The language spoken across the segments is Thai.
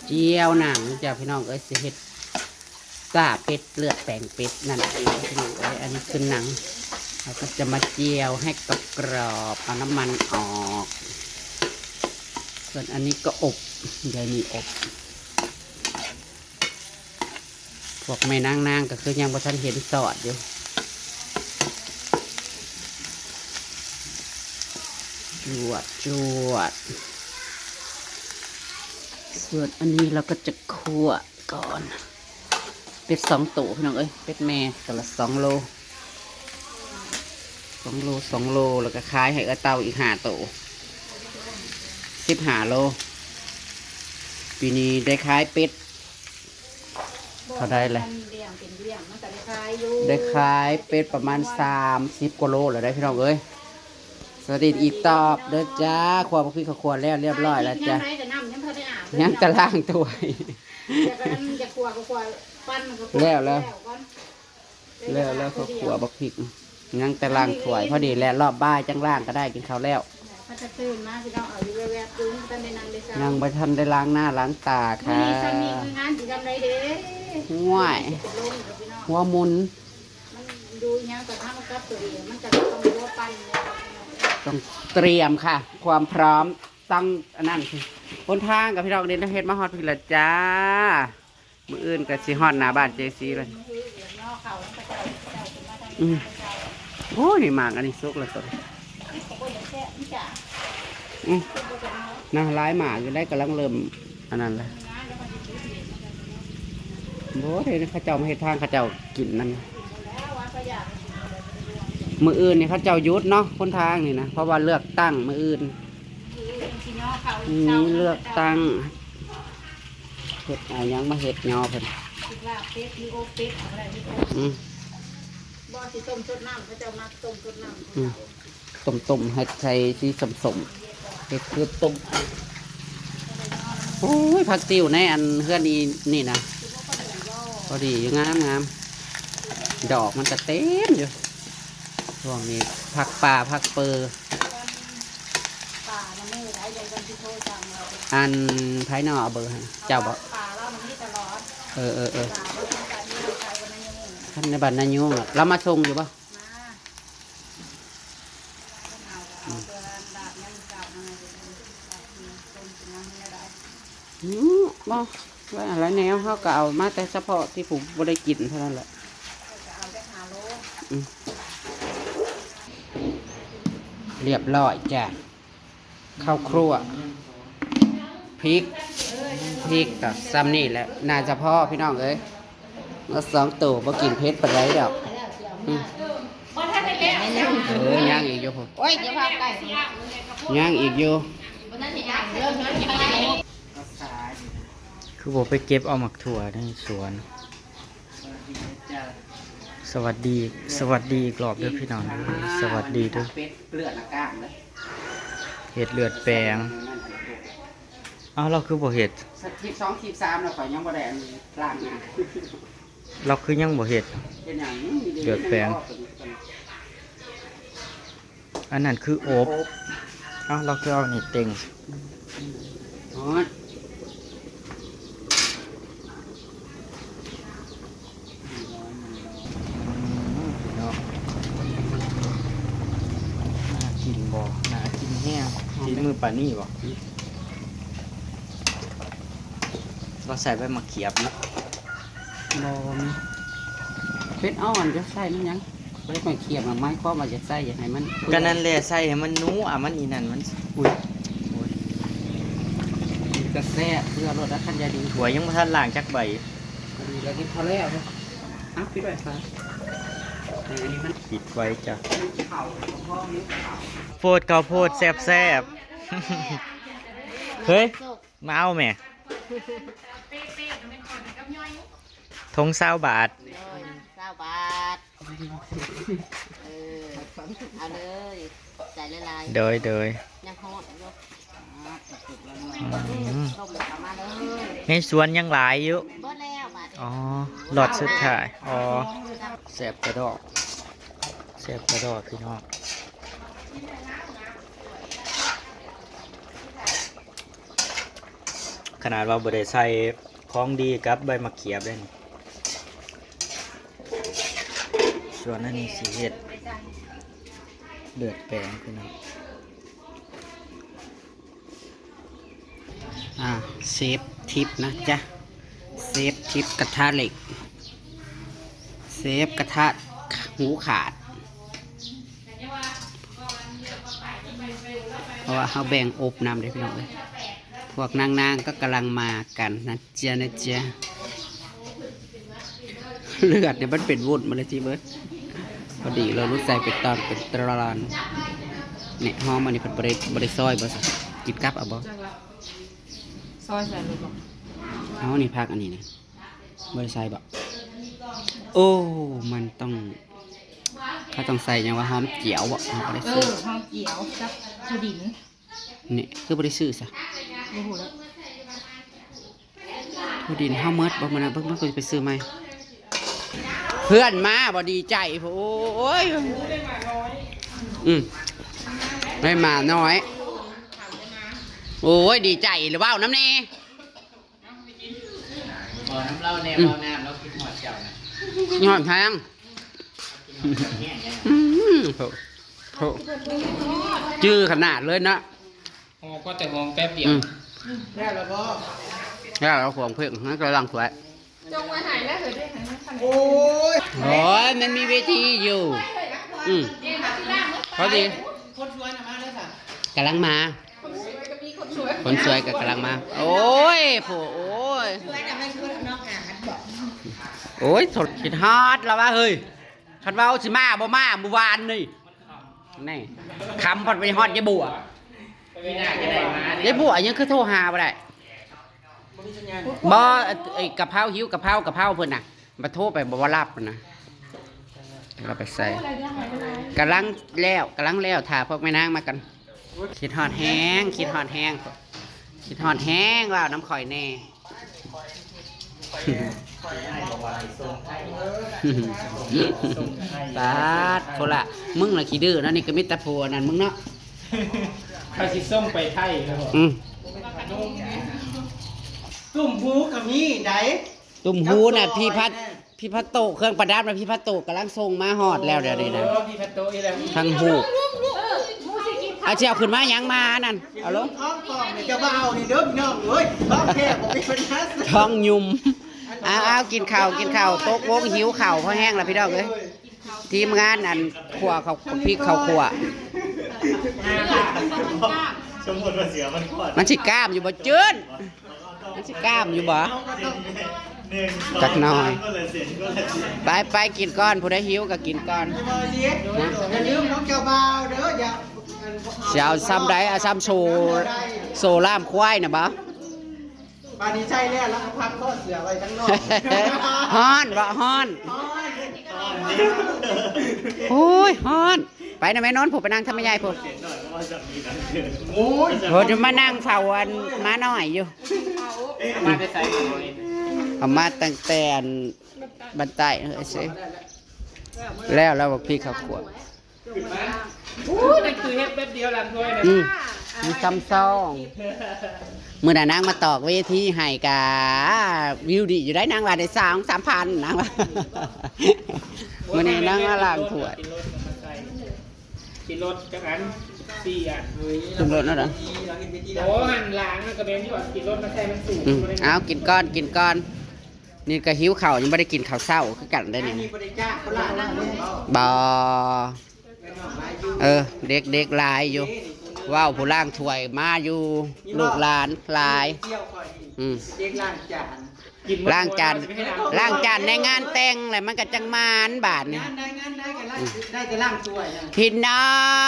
เจียวหนังจ้าพี่น้องเอ้ยสิเฮ็ดกาเป็ดเลือดแปลงเป็ดนั่นเองพี่น้องเอ้ยอันนี้คือหนังเราก็จะมาเจียวให้กรอบเอาน้ำมันออกส่วนอันนี้ก็อบยายมีอบพวกแม่นางก็คือยังบ่ทันเห็นสอดอยู่จวดส่วนอันนี้เราก็จะคั่วก่อนเป็ด2 ตัวพี่น้องเอ้ยเป็ดแม่ตัวละ2 โลแล้วก็ขายให้เตาอีก5 ตัว15 โลปีนี้ได้ขายเป็ดเขาได้เลยได้ขายเป็ดประมาณ30 กว่าโลแล้วได้พี่น้องเอ้ยสวัสดีอีกตอบเด้อจ้าขวบพี่เขาขวดแล้วเรียบร้อยแล้วจ้ายังจะล้างถ้วยแล้วเขาขวบบักพริกยังแต่ล้างถ้วยพอดีแล้วรอบบ่ายจังล้างก็ได้กินข้าวแล้วยังไม่ทันได้ล้างหน้าล้างตาค่ะห่วยหัวมุนต้องเตรียมค่ะความพร้อมต้องอันนั้นบนทางกับพี่น้องเดินเฮ็ดมาฮอดพี่ละจ้ามื้ออื่นกับสิฮอดหน้าบ้านเจซีเลยโอ้ยนี่หมากอันนี้สุกแล้วสดน่าร้ายหมากอยู่ได้กำลังเริ่มอันนั้นเลยโอ้ยเขาเจ้ามาเฮ็ดทางเขาเจ้ากินนั่นมืออื่นนี่เขาเจ้ายุดเนาะคนทางนี่นะเพราะว่าเลือกตั้งมืออื่นนี่เลือกตั้งเห็ดอะไรยังมาเห็ดยอเพิ่นบ่สิต้มสดน้ำเขาจะมาต้มสดน้ำต้มให้ใช้ที่สมเห็ดคือต้มโอ้ยผักติ้วในอันเพื่อนนี่นะพอดีงามดอกมันจะเต็มอยู่ช่วงนี้ผักป่าผักเปอร์อันภายนอกเบอร์เจ้าบอกท่านในบ้านนายุงเรามาชงอยู่ป่ะบ่ว่าอะไรแนวเขาก็เอามาแต่เฉพาะที่ผมบ่ได้กินเท่านั้นแหละเรียบร้อยจ้ะข้าวครัวพริกกับซ้ำนี่แหละน่าจะพ่อพี่น้องเอ้ยมา2 ตัวมากินเพชรปลาไหลดอกย่างอีกอยู่ผมย่างอีกอยู่คือผมไปเก็บเอาหมักถั่วในสวนสวัสดีอีกรอบด้วยพี่น้องสวัสดีด้วยเห็ดเลือดแปลงเราคือบ่เห็ด12 13เราขอยังบ่ได้ล้างเราคือยังบ่เห็ดเลือดแปลงอันนั้นคือโอบเราคือเอานี่เต็งน่ากินบ่น่ากินแห้งกินมือปลานี่บ่เราใส่ใบมะเขียบนะบ่มีเป็ดอ่อนจะใส่มันยังไปไม่เขียบไม้ข้อมาจะใส่อย่างไรมันก็นั่นแหละใส่ให้มันนุ่มันอีนั่นมันกระแสเพื่อรสและคันยาดีหัวยังไม่ทันล้างจักใบแล้วกินพอแล้วปิดไว้ฟ้าปิดไว้จ้ะโพดข้าวโพดแซ่บเฮ้ยมาเอาแม่ทง20 บาท20 บาทเอาเลยใส่ละลายโดยยังโหดอยู่ในสวนยังหลายอยู่หลอดสุดท้ายแซ่บกระดอกพี่น้อง นาดว่าบ่ได้ใส่ของดีกับใบมะเขียบเลยนี่ส่วนอันนี้สิเฮ็ดเลือดแปลงพี่น้อง เซฟทิปนะจ๊ะเซฟทิปกระทะเหล็กเซฟกระทะหูขาดเพราะว่าเขาแบ่งอบน้ำได้พี่น้องเลยพวกนางๆก็กำลังมากันนะจ๊ะนะจ๊ะเลือดเนี่ยมันเป็นวุ่นมาเลยจีเบิร์ดพอดีเรารู้ใจเป็นตอนเป็นตรอนเนี่ยหอมอันนี้เป็นบริซอยบ่สิกินกับเอาบ่ ซอยใส่ลูกบอก เอานี่พักอันนี้นะบริซอยบ่โอ้มันต้องเขาต้องใส่ยังว่าหอมเจียวบ่เอาบริซื้อ ข้าวเกี๊ยวกับถั่วดิน นี่คือบริซื้อซะ โอ้โหแล้ว ผู้ดินเฮาเมิดบ่มันนะเบิ่งมันก็จะไปซื้อใหม่เพื่อนมาบ่ดีใจโอ้ยได้มาน้อยโอ้ยดีใจหรือเปล่าน้ำเน่ บ่น้ำเล่าแนวน้ำแล้วคิดหอดเจ้านะ ยอดแพงโหจื้อขนาดเลยนะ หอก็แต่หองแป๊บเดียว แล้วเราขวงเพิ่งนั่นกำลังสวย จงมาหายแล้วเหรอได้หายแล้ว โอ้ยมันมีเวทีอยู่เขาดีกำลังมาคนสวยกับกำลังมาโอ้ยโผโอ้ยโอ้ยถดคิดฮอดแล้ววะเฮ้ยคันว่าสิมาบ่มาเมื่อวานนี่นี่คำพัดไปฮอดยายบัวยายบัวยังคือโทรหาบ่ได้บ่ไอ้กะเพราหิวกะเพราเพิ่นน่ะมาโทรไปบ่ว่ารับนะเราไปใส่กำลังแล้วถ่าพวกแม่นางมากันคิดฮอดแห้งว่าน้ำข่อยแน่ปาดโคละมึงน่ะขี้ดื้อนะนี่ก็มิตรผัวนั่นมึงเนาะ ข้าสิส้มไปไทยครับผม ตุ่มหูกับมีได ตุ่มหูน่ะพี่พัดโตเครื่องประดับนะพี่พัดโตกำลังส่งมาฮอดแล้วเดี๋ยวนี้นะ พี่พัตโตอีแล้ว ทั้งหูเอาเจ้าขึ้นมายังมานั่นเอาลง ท้องกล่องเนี่ยจะมาเอานี่เด้อพี่น้องเอ้ยท้องแค่ผมมีปัญหา ท้องยุ่มเอากินข้าวโต๊ะวงหิวข้าวเพราะแห้งแล้วพี่น้องเอ้ยทีมงานอันขัวเขาพริกเขาขัว สมมติว่าเสียมันก่อน มันสิกล้ามอยู่บ่จื้นมันสิกล้ามอยู่บ่จักหน่อยไปกินก้อนผู้ใดหิวก็กินก้อน อย่าลืมน้องเจ้าบ่าวเด้ออย่า เสียวซ้ำใดเอาซ้ำโซล่ามควายน่ะบ่ บาดนี้ใช่แล้วแล้วก็พับข้อเสือไว้ทั้งนอก ฮ้อนบ่ฮ้อนโอ้ยฮ้อนไปนะแม่นอนผมไปนั่งทำไม่ยายผม โอ้ย ผมจะมานั่งเฝ้าอันมาหน่อยอยู่ มาได้ใส่ เอามาตั้งแต่บันไดเอ้ยสิแล้วบอกพี่เขาขวด โอ้ยนั่นคือเฮ็ดแป๊บเดียวหลังถ้วยเลย มีซัมซองมื่อน่ะนางมาตอกเวทีให้กาวิวดีอยู่ได้นางว่าได้3,000นางว่ามื่อนี้นางมาล้างถ้วย กินรถจักอัน4อัน ขึ้นรถแล้วเหรอ โอ้หันหลังมันก็เป็นที่ว่ากินรถมาใส่มันสูง เอากินก้อนนี่ก็หิวข้าวยังไม่ได้กินข้าวเช้าคือกันได้นี่ มีบริการคนละละเลย บอเด็กหลายอยู่ว้าวผู้ล่างถ้วยมาอยู่ลูกหลานหลาย เที่ยวคอย เด็กล้างจาน ล้างจานในงานแต่งอะไรมันก็จังมานบาทนี่ งานได้กันได้จะล้างถ้วย พี่น้อ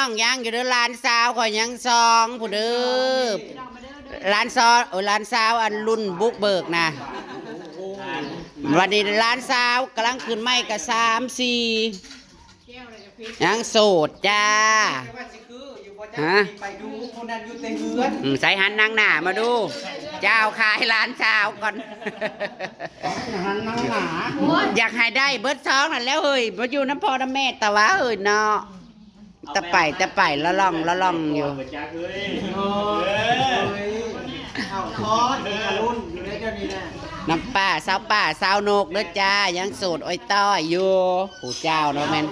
งยังอยู่เด้อหลานสาวข่อยยังซองผู้เด้อหลานสาวอันรุ่นบุกเบิกนะวันนี้หลานสาวกำลังขึ้นไม่กับ3-4ยังโสดจ้า ไปดูคนนั้นอยู่ในเรือน ใส่หันนางหน้ามาดู เจ้าขายหลานสาวก่อนหันนางหน้าอยากให้ได้เบิดท้องนั่นแล้วเฮ้ยมาอยู่น้ำพ่อน้ำแม่แต่ว่าเฮ้ยเนาะตะไปละล่องอยู่ ข้าวทอดเอกรุ่นอยู่ในเจ้านี้นะ น้ำป่าสาวนกเด้อจ้ายังโสดอ้อยต้อยอยู่ผู้เจ้าเนาะแม่น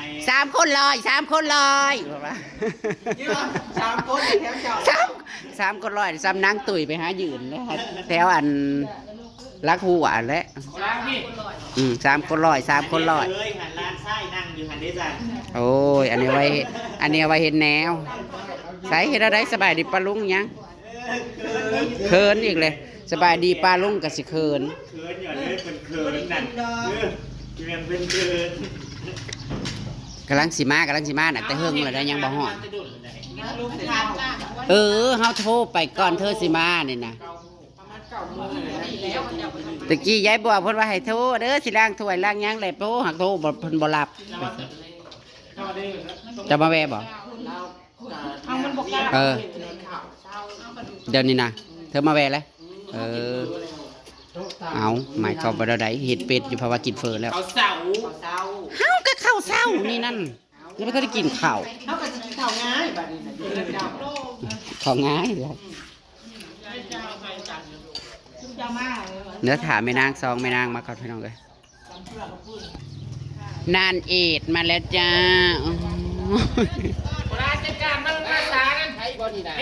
3 คนลอย3 คนลอยบอกว่า นี่ว่า3 คนแถมเจ้า 3 คนลอยซ้ำนางตุ๋ยไปหายืนเลยค่ะแถวอันรักหัวและ ล้างพี่ 3 คนลอย3 คนลอย เลยหันร้านไส้นั่งอยู่หันได้จ้ะ โอ้ยอันนี้ไว้เห็นแนวใส่เห็นอะไรสบายดีปลาลุงยังเขินอีกเลยสบายดีปลาลุงกับสิเขิน เขินอย่าเลยเป็นเขินนั่นเรียนเป็นเขิน กำลังสิมาน่ะแต่เฮิงเลยได้ยังบ่ฮอดเฮาโทรไปก่อนเธอสิมานี่นะตะกี้ยายบอกเพิ่นว่าให้โทรเด้อสิล้างถ้วยล้างหยังแหละโทรหักโทรบ่เพิ่นบ่รับจะมาแวะบ่ เอามันบอกกล้า เดี๋ยวนี้นะเธอมาแวะแล้วเอาหมายความว่าใดเห็ดเป็ดอยู่เพราะว่ากินเฟอแล้ว เขาเสา เฮาก็ข้าวเช้านี่นั่นยังไม่ทันได้กินข้าว เท่ากับจะกินข้าวง่ายแบบนี้นะอยู่ในเจ้า ข้าวง่ายเลยเนื้อถามแม่นางซองแม่นางมาก่อนพี่น้องเลยนานเอ็ดมาแล้วจ้า ราชการมันภาษากันเ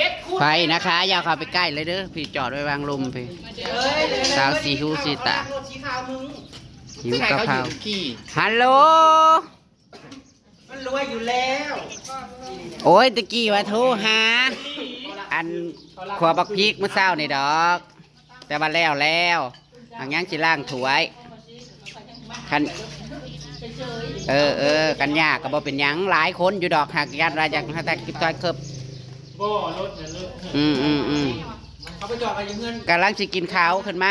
ฮ็ดคุณ ไฟนะคะอยาวเข้าไปใกล้เลยเด้อพี่จอดไว้วางลมพี่สาวสีหูสีตาร ถสีขาวมึง หิวกะเพราฮัลโหล มันรวยอยู่แล้ว โอ้ยตะกี้ว่าโทรหาอันขวบักพริกเมื่อเช้านี่ดอก แต่ว่าแล้วอันยังสิล่างถวยคันกันยากก็บ่เป็นหยังหลายคนอยู่ดอกหากญาติราจากแต่กิบต้อยเคิบ บ่รถเนี่ย เขาไปจอดไปยังเงิน กำลังสิกินข้าวขึ้นมา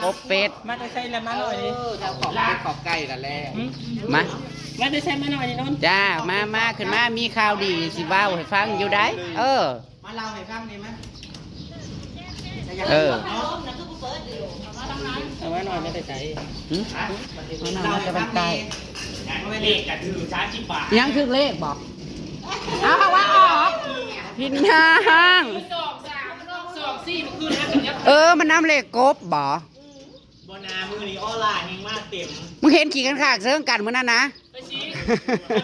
อบเป็ด มาได้ใช้แล้วมาหน่อยดิ ขอบไก่กันแล้วมา มาได้ใช้มาหน่อยดินน จ้ามาขึ้นมามีข่าวดีสิเว้าให้ฟังอยู่ได้ มาเล่าให้ฟังได้ไหม เอาไว้หน่อยไม่ได้ใช้ เล่าให้ฟังได้ เลขกันถือ30 บาท ยังถึงเลขบอกเอาว่าออกพินทาง 2 3 2 4มันขึ้นแล้วถึงจะ มันน้ำเลขกบบ่ บนามือนี้ออนไลน์ยังมากเต็ม มึงเห็นขี่กันขากเซิงกันมื้อนั้นนะ ไปชี้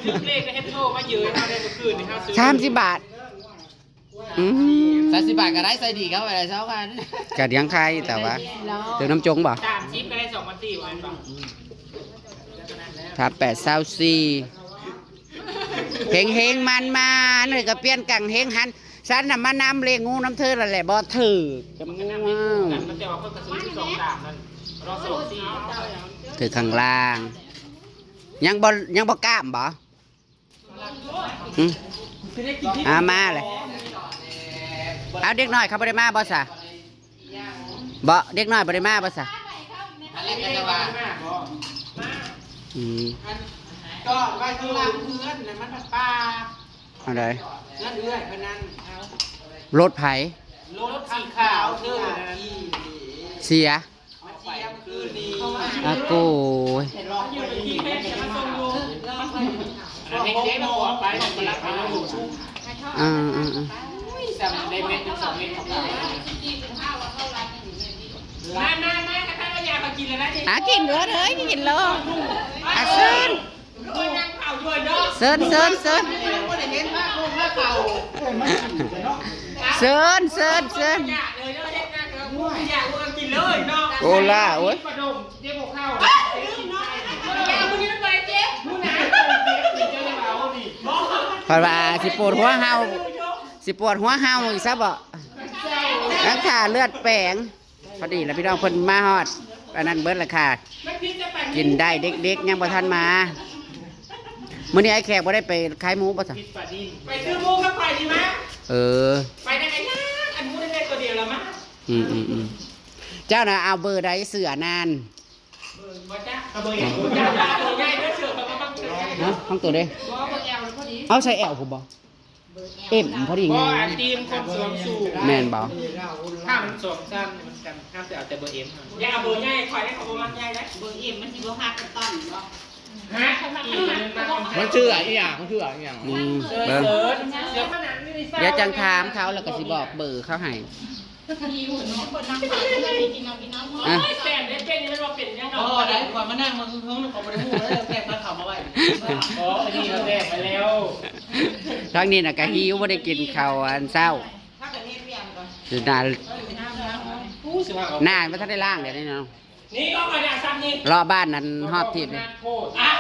ถึงเลขก็ให้โทรมาเยอะมาได้เมื่อคืนนี่ครับซื้อ 30 บาท30 บาทก็ได้ใส่ดีเขาไปเลยเช้ากัน กะเลี้ยงใครแต่ว่าเติมน้ำจงบ่ 30ก็ได้2 วัน4วันป่ะ ถ้า824เฮงมันมาหน่อยก็เปลี่ยนกังเฮงหันฉันน่ะมานำเลงูน้ำเธอแล้วแหละบ่ถือกับงู มันแต่ว่าเพิ่นก็ซื้อที่2 3นั่นรอ2 4 ถือข้างล่างยังบ่กล้ามบ่มาเลยเอาเด็กน้อยเขาบ่ได้มาบ่ซะบ่เด็กน้อยบ่ได้มาบ่ซะก็ไปข้างล่างเพื่อนน่ะมันป่า อะไร เลื่อนเรื่อยพนัน รถไผ รถสีขาวเชื่อที่ เสีย มาเจียมคือดี อากู รออยู่ที่แม่จะมาส่งอยู่ เด็กๆมาบอกไปมารับไปแล้วอยู่ จำได้เม็ดถึง2 เม็ดของเรามาๆๆถ้าเราอยากมากินแล้วนะ กินเลยกินเลยเซิน ด้วยนางเผาด้วยเนาะ เซิน ไม่ได้เห็นมากลงมากเก่า เซิน อยากเลยเนาะเด็กนะอยากว่ากินเลยเนาะ โอ้ล่ะโอ้ย ปลาดมเจ๊บอกข้าวอยากมึงนี่มันไปเจ๊มึงนะเจ๊จะเอาดิ เพราะว่าสิปวดหัวเฮาอีกซะบ่รักษาเลือดแปลงพอดีแล้วพี่น้องเพิ่นมาฮอดอันนั้นเบิดราคากินได้เด็กๆยังบ่ทันมามื้อนี้ไอ้แขกบ่ได้ไปขายหมูบ่ซะ ไปซื้อหมูกับไข่ดีมั้ย ไปได้ไงนะอันหมูได้ตัวเดียวแล้วมั้ย เจ้าน่ะเอาเบอร์ใดเสือนาน บ่จ้าเอาเบอร์ใหญ่ตัวใหญ่เด้อเสือมาเสือ ฮะห้องตัวเด้ บ่เบอร์แอลพอดี เอาใส่แอลผมบ่เอ็มพอดี บ่ ไง อันทีมคนสวมสูท แม่นบ่ ถ้ามันสวมสั้นมันกันห้ามแต่เอาแต่เบอร์เอ็มอย่าเอาเบอร์ใหญ่คอยได้เขาบ่มักใหญ่นะเบอร์เอ็มมันสิบ่ฮักกันต้นบ่ฮะอีกนึงมัน ชื่ออะไรอย่างเบิ่ง เซิร์ชเดี๋ยวขนาดนี้ เดี๋ยวจังถามเขาแล้วก็สิบอกเบอร์เขาให้ อ่ะ แซ่บได้เป็นยังไงว่าเป็นยังไง อ๋อได้ก่อนมานั่งมาคือเขาบ่ได้ฮู้แล้วแกมาเข้ามาไว้ อ๋ออันนี้เราแซ่บไปแล้ว ทั้งนี้น่ะก็หิวบ่ได้กินข้าวอันเช้าสิหน้า ผู้สิว่า หน้าบ่ทันได้ล้างเดี๋ยวนี้เนาะ นี่ก็มาจากซ้ำนี่ รอบ้านนั้นฮอบทิพย์นี่ โคตรอ่ะ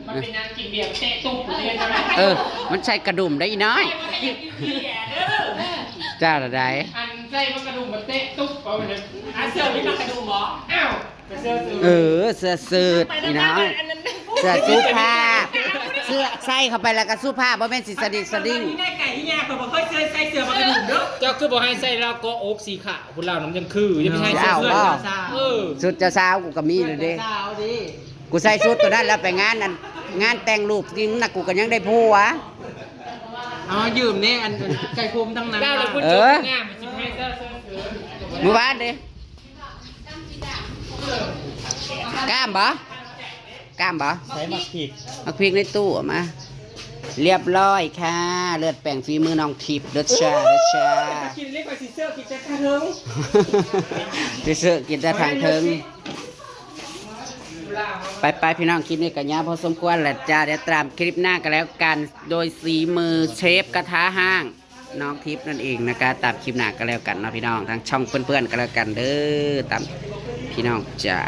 มันเป็นนางกินเบียร์เตะตุ๊บอยู่เลยใช่ไหม มันใส่กระดุมได้อีน้อย มันก็อยากกินเบียร์เด้อ เจ้าละใด อันใส่มันกระดุมมันเตะตุ๊บเอาไปเลยอ่ะเสื้อไม่มากระดุมเหรออ้าวไปเสื้อซื้อ เสื้อสืดอีน้อยเสื้อสุภาพเสื้อใส่เข้าไปแล้วก็สุภาพบ่แม่นสิสะดิกสะดิ้ง นี่ได้ไก่ที่ยากผมบ่เคยใส่เสื้อมากระดุมเด้อ เจ้าคือบอกให้ใส่แล้วก็อกสีขาวคุณเราน้ำยังคือยังไม่ใช่ เจ้า เสื้อ บ่ เออ สุดเจ้าสาวกูก็มีเลยเด้ สาวดิ กูใส่ชุดตัวนั้นแล้วไปงานนั้นงานแต่งรูปจริงน่ะกูก็ยังได้ผัว เอายืมนี่อันไก่คุมทั้งนั้น เจ้าเลยคุณ เอ จุ อ ดงามมันจะให้เสื้อ มื้อวานเด้กล้ามบ่กล้ามบ่ ใส่หมักผิด เอาพริกในตู้เอามา เรียบร้อยค่ะ เลือดแป้งฝีมือน้องทิพย์เลือดชา กินเล็กกว่าสีเสื้อกินแต่กระเทิง ดิเสื้อกินแต่ทางเทิงไปพี่น้องคลิปนี้กันยาพอสมควรแหละจ้าเดี๋ยวตามคลิปหน้ากันแล้วกันโดยสีมือเชฟกระทะห้างน้องทิพย์นั่นเองนะคะตามคลิปหน้ากันแล้วกันเนาะพี่น้องทั้งช่องเพื่อนๆกันแล้วกันเด้อตามพี่น้องจ้า